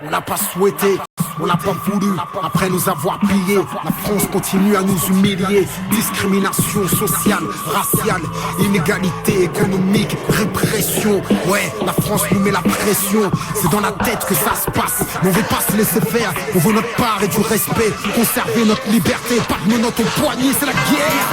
On n'a pas souhaité, on n'a pas voulu. Après nous avoir pillés, la France continue à nous humilier. Discrimination sociale, raciale, inégalité économique, répression. Ouais, la France nous met la pression. C'est dans la tête que ça se passe. Mais on veut pas se laisser faire. On veut notre part et du respect. Conserver notre liberté, pas de menottes au poignet, c'est la guerre.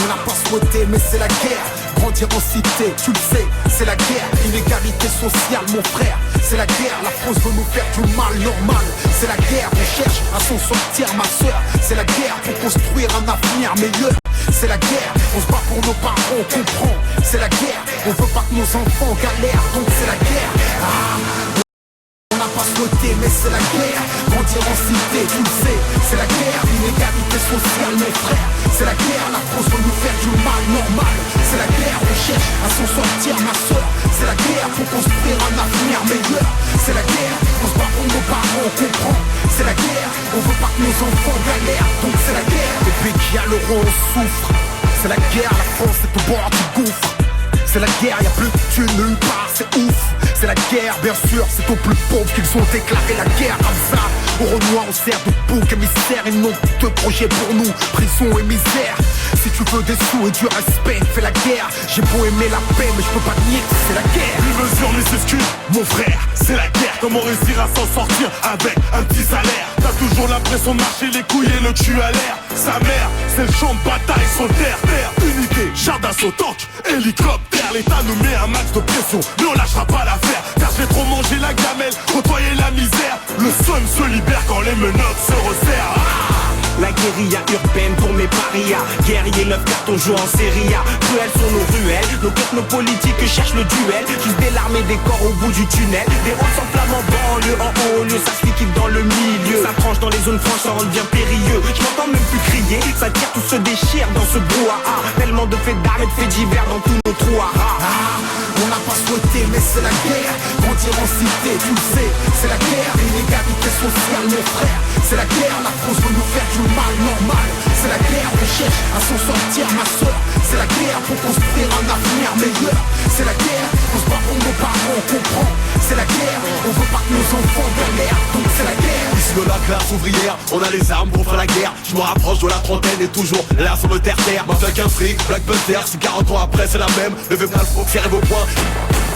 On n'a pas souhaité, mais c'est la guerre. Grandir en cité, tu le sais, c'est la guerre. Inégalité sociale, mon frère, c'est la guerre. La France veut nous faire du mal normal. C'est la guerre, on cherche à s'en sortir, ma soeur. C'est la guerre pour construire un avenir meilleur. C'est la guerre, on se bat pour nos parents, on comprend. C'est la guerre, on veut pas que nos enfants galèrent, donc c'est la guerre. On n'a pas souhaité, mais c'est la guerre. Grandir en cité, tu le sais, c'est la guerre. Inégalité sociale, mes frères, c'est la guerre. La France veut nous faire du mal normal. C'est la guerre, on cherche à s'en sortir, ma soeur. C'est la guerre pour construire un avenir meilleur. C'est la guerre, on se bat pour nos parents, on comprend. C'est la guerre, on veut pas que nos enfants galèrent, donc c'est la guerre. Depuis qu'il y a l'euro, on souffre. C'est la guerre, la France est au bord du gouffre. C'est la guerre, y'a plus de Dieu nulle part, c'est ouf. C'est la guerre, bien sûr, c'est aux plus pauvres qu'ils ont déclaré la guerre comme ça. Au Renoir, on sert de bouc émissaire. Ils n'ont que deux projets pour nous, prison et misère. Si tu veux des sous et du respect, fais la guerre. J'ai beau aimer la paix, mais je peux pas nier que c'est la guerre. Plus mesure ni s'excuse, mon frère, c'est la guerre. Comment réussir à s'en sortir avec un petit salaire? T'as toujours l'impression de marcher les couilles et le cul à l'air. Sa mère, c'est le champ de bataille, son terre, unité, char d'assaut, tank, hélicoptère. L'État nous met un max de pression, mais on lâchera pas l'affaire. Car j'ai trop mangé la gamelle, côtoyer la misère. Le son se libère quand les menottes se resserrent. La guérilla urbaine pour mes parias. Guerrier 9 cartons jouent en série A. Cruelles sont nos ruelles, nos technopolitiques cherchent le duel. Juste des larmes et des corps au bout du tunnel. Des rôles s'enflamment en banlieue, en haut lieu. Ça se liquide dans le milieu. Ça tranche dans les zones franches, ça rend bien périlleux. Je m'entends même plus crier, ça tire, tout se déchire dans ce brouhaha. Tellement de faits d'armes et de faits divers dans tous nos trous à rats. On n'a pas souhaité, mais c'est la guerre. Grandir en cité, tu le sais, c'est la guerre. Inégalité sociale, mes frères, c'est la guerre. La France veut nous faire du mal normal. C'est la guerre, on cherche à s'en sortir, ma soeur. C'est la guerre pour construire un avenir meilleur. C'est la guerre, on se bat pour nos parents, on comprend. C'est la guerre, on veut pas que nos enfants galèrent, donc c'est la guerre. Ici de la classe ouvrière, on a les armes pour faire la guerre. Je me rapproche de la trentaine et toujours là sur le terre-terre. Mafia qu'un fric, Black Panther, si 40 ans après c'est la même. Levez pas le front, serrez vos poings.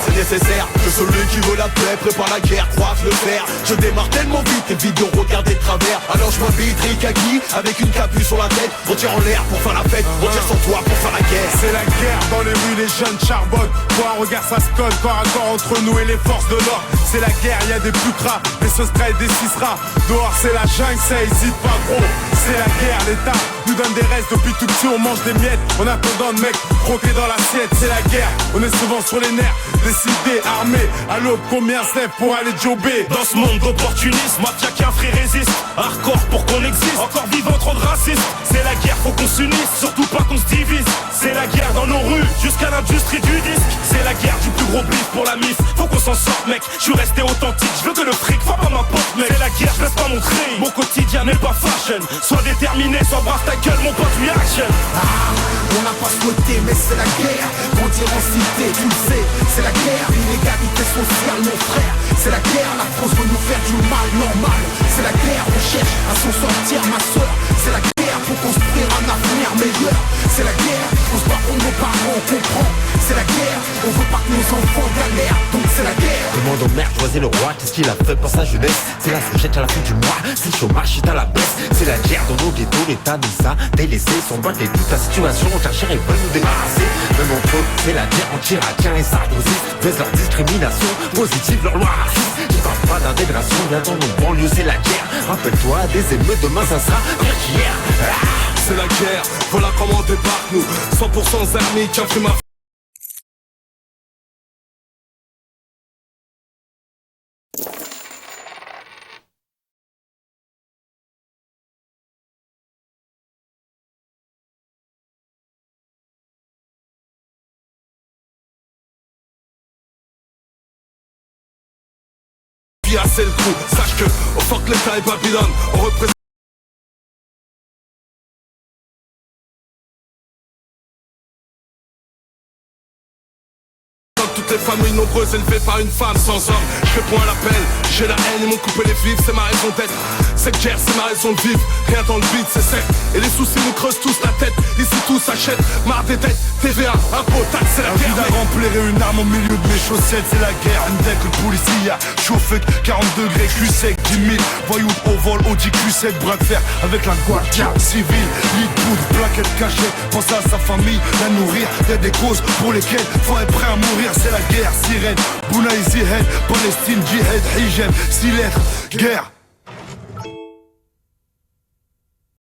C'est nécessaire que celui qui veut la paix prépare la guerre, croise le fer. Je démarre tellement vite, et vidéos regardez de travers. Alors je m'habille Rikaki avec une capuche sur la tête. On tire en l'air pour faire la fête, on tire sur toi pour faire la guerre. C'est la guerre dans les rues, les jeunes charbonnent. Quoi, regarde ça se colle, corps à corps entre nous et les forces de l'ordre. C'est la guerre, y'a des putras, des sostra et des cisras. Dehors c'est la jungle, ça hésite pas gros. C'est la guerre, l'État nous donne des restes. Depuis tout petit on mange des miettes, en attendant de mecs croquer dans l'assiette. C'est la guerre, on est souvent sur les nerfs. Décidé, armé, à l'aube combien c'est pour aller jobber. Dans ce monde d'opportunisme, mafia qu'un frère résiste. Hardcore pour qu'on existe, encore vivant trop de racistes. C'est la guerre, faut qu'on s'unisse, surtout pas qu'on se divise. C'est la guerre dans nos rues, jusqu'à l'industrie du disque. C'est la guerre du plus gros bif pour la mif. Faut qu'on s'en sorte mec, je suis resté authentique. Je veux que le fric, faut pas m'importe mec. C'est la guerre, je laisse pas mon cri. Mon quotidien n'est pas fashion. Sois déterminé, sois brasse ta gueule mon pote, reaction. On n'a pas souhaité, mais c'est la guerre. Grandir en cité, tu le sais, c'est la guerre. Inégalité sociale, mon frère, c'est la guerre. La France veut nous faire du mal normal. C'est la guerre, on cherche à s'en sortir, ma soeur. C'est la guerre pour construire un avenir meilleur. C'est la guerre, on se bat pour nos parents, on comprend. C'est la guerre, on veut pas que nos enfants galèrent, donc c'est la guerre. Le monde emmerde, choisit le roi, qu'est-ce qu'il a fait pour sa jeunesse? C'est la fourchette à la fin du mois, c'est le chômage, c'est à la baisse. C'est la guerre dans nos ghettos, l'État nous a délaissés. Son bac et toute la situation, on cherche et veulent nous débarrasser. Même entre eux, c'est la guerre anti-irakien et Sarkozy. Baisse leur discrimination, positive leur loi raciste. Je parle pas d'intégration, viens dans nos banlieues, c'est la guerre. Rappelle-toi des émeutes, demain ça sera pire qu'hier. C'est la guerre, voilà comment on débarque nous. 100% armés qui a pris ma c'est le coup, sache que au fuck l'État et Babylone, on représente toutes les familles nombreuses élevées par une femme sans homme. Je réponds à l'appel, J'ai la haine, ils m'ont coupé les vifs, c'est ma raison d'être. Cette guerre, c'est ma raison de vivre. Rien dans le beat, c'est sec. Et les soucis nous creusent tous la tête. Ici tout s'achète, marre des dettes. TVA, impôts, taxes, c'est la guerre. Envie d'en remplir une arme au milieu de mes chaussettes, c'est la guerre. Un deck, le policier, chauffé, 40 degrés, cul sec, 10 000 voyous au vol, Audi Q7, bras de fer avec la guardia civile. Lit de poudre, plaquette cachée, pense à sa famille, la nourrir. Y'a des causes pour lesquelles faut être prêt à mourir. C'est la guerre, sirène, Bouna Easy Head, Palestine, Jihad, Hijab, 6 lettres, guerre.